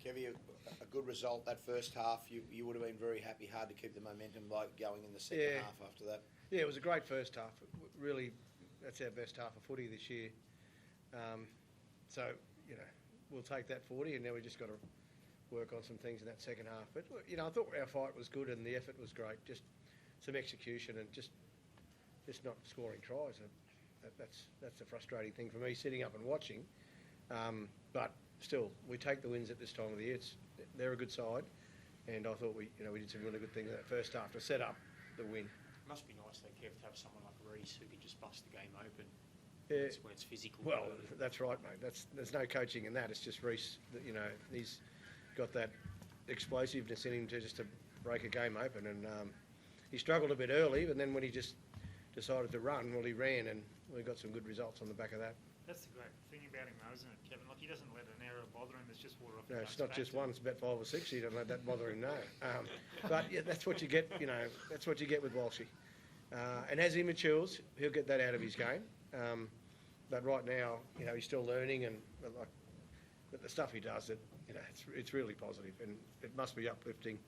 Kevvie, a good result that first half. You would have been very happy. Hard to keep the momentum going in the second half after that. Yeah, it was a great first half. Really, that's our best half of footy this year. So, we'll take that 40, and now we just got to work on some things in that second half. But, I thought our fight was good and the effort was great. Just some execution and just not scoring tries. That's the frustrating thing for me, sitting up and watching. But still, we take the wins at this time of the year. They're a good side, and I thought we did some really good things in that first half to set up the win. It must be nice, though, Kev, to have someone like Reece who can just bust the game open. Yeah. When it's physical. Well, that's right, mate. There's no coaching in that. It's just Reece. He's got that explosiveness in him to break a game open, and he struggled a bit early, but then when he just decided to run, well, he ran, and we got some good results on the back of that. That's the great thing about him, though, isn't it, Kevin? Like, he doesn't let an error bother him. It's just water off the No, it's not just one. It's about 5 or 6. You don't let that bother him, no. But yeah, that's what you get. That's what you get with Walshy. And as he matures, he'll get that out of his game. But right now, he's still learning, and but the stuff he does, it's really positive, and it must be uplifting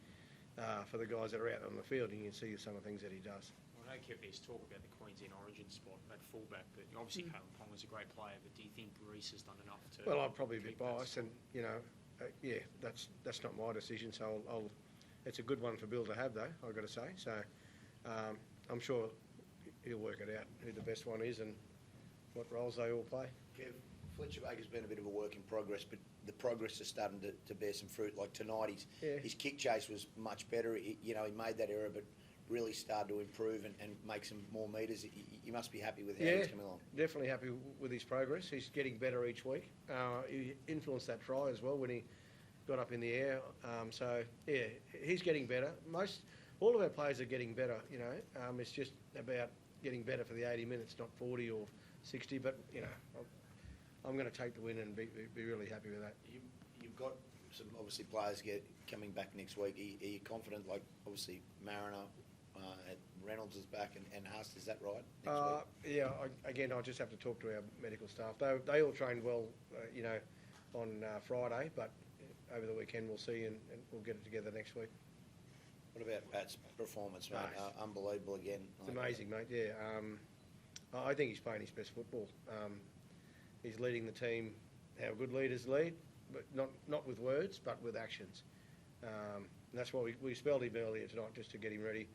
for the guys that are out on the field, and you can see some of the things that he does. I know Kevvie's talk about the Queensland Origin spot at fullback, but obviously Kalen Ponga's a great player, but do you think Reece has done enough to... Well, I'm probably a bit biased, and, yeah, that's not my decision, so it's a good one for Bill to have, though, I've got to say. So I'm sure he'll work it out, who the best one is and what roles they all play. Kev, Fletcher Baker's been a bit of a work in progress, but the progress is starting to bear some fruit. Like tonight, his kick chase was much better. He made that error, but really started to improve and make some more metres. You must be happy with how he's coming along. Definitely happy with his progress. He's getting better each week. He influenced that try as well when he got up in the air. So, yeah, he's getting better. All of our players are getting better, It's just about getting better for the 80 minutes, not 40 or 60. But, I'm going to take the win and be really happy with that. You've got some, obviously, players coming back next week. Are you confident, like, obviously, Mariner, Reynolds is back and Haas, is that right? Yeah, I'll just have to talk to our medical staff. They all trained well, on Friday, but over the weekend we'll see and we'll get it together next week. What about Pat's performance, mate? Unbelievable again. It's amazing, mate, yeah. I think he's playing his best football. He's leading the team how good leaders lead, but not with words, but with actions. And that's why we spelled him earlier tonight, just to get him ready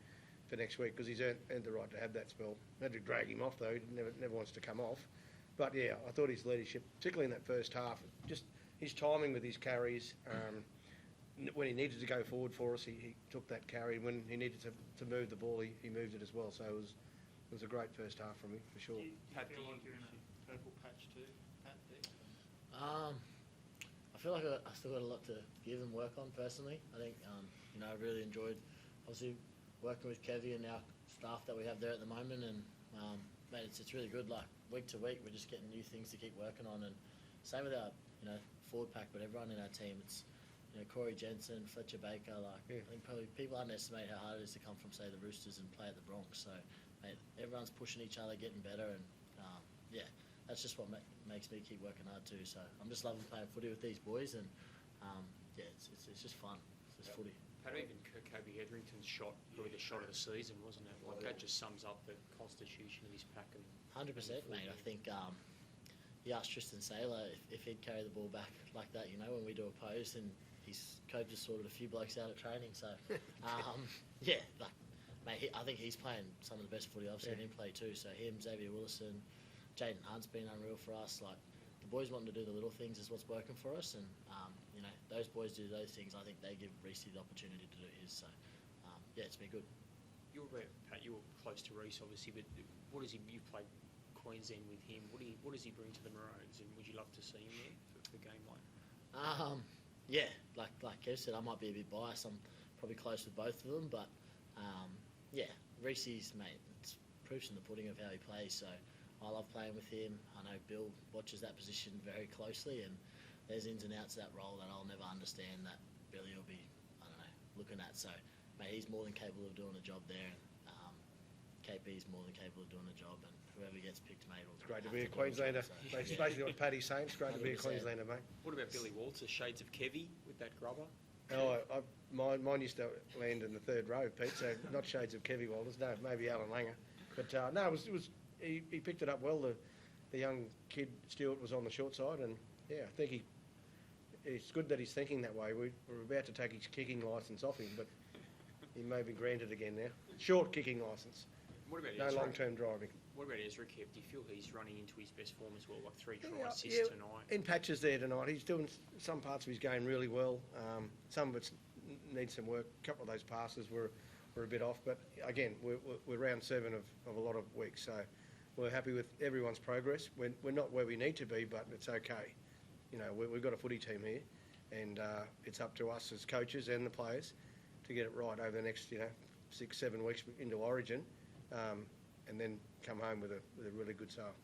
for next week, because he's earned the right to have that spell. Had to drag him off, though. He never wants to come off. But, yeah, I thought his leadership, particularly in that first half, just his timing with his carries, when he needed to go forward for us, he took that carry. When he needed to move the ball, he moved it as well. So it was a great first half from him, for sure. Do you feel like you're in a purple patch too, Pat? I feel like I still got a lot to give and work on personally. I think, I really enjoyed, obviously, working with Kevvie and our staff that we have there at the moment, and mate, it's really good. Like week to week, we're just getting new things to keep working on, and same with our forward pack, but everyone in our team. It's Corey Jensen, Fletcher Baker. I think probably people underestimate how hard it is to come from, say, the Roosters and play at the Broncos. So mate, everyone's pushing each other, getting better, and that's just what makes me keep working hard too. So I'm just loving playing footy with these boys, and it's just fun. It's just footy. Pat, even Kobe Hetherington's shot, probably the shot of the season, wasn't it? Like that just sums up the constitution of his pack. 100%, mate. I think you asked Tristan Saylor if he'd carry the ball back like that, when we do a post, and his coach just sorted a few blokes out at training. So, mate, I think he's playing some of the best footy I've seen him play too. So him, Xavier Willison, Jaden Hunt's been unreal for us. Like the boys wanting to do the little things is what's working for us, and those boys do those things. I think they give Reece the opportunity to do his. So it's been good. Pat, you were close to Reece, obviously, but what is he? You played Queensland with him. What does he bring to the Maroons, and would you love to see him there for a game like? Like Kev said, I might be a bit biased. I'm probably close with both of them, but Reece's, mate, it's proofs in the pudding of how he plays. So I love playing with him. I know Bill watches that position very closely, and there's ins and outs of that role that I'll never understand that Billy will be, looking at. So, mate, he's more than capable of doing a job there, and KP's more than capable of doing a job, and whoever gets picked, mate. It's great to be a Queenslander. That's basically what Paddy's saying. It's great to be a 100%. Queenslander, mate. What about Billy Walters, shades of Kevvie with that grubber? Oh, mine used to land in the third row, Pete, so not shades of Kevvie Walters, no, maybe Alan Langer. But no, he picked it up well. The young kid, Stewart, was on the short side, and yeah, I think it's good that he's thinking that way. We're about to take his kicking licence off him, but he may be granted again now. Short kicking licence. What about No Ezra? long-term driving. What about Ezra, Kev? Do you feel he's running into his best form as well, like 3 try Yeah, assists tonight? in patches there tonight. He's doing some parts of his game really well. Some of it needs some work. A couple of those passes were a bit off, but again, we're round 7 of a lot of weeks, so we're happy with everyone's progress. We're not where we need to be, but it's okay. You know, we've got a footy team here, and it's up to us as coaches and the players to get it right over the next 6-7 weeks into Origin, and then come home with a really good sale.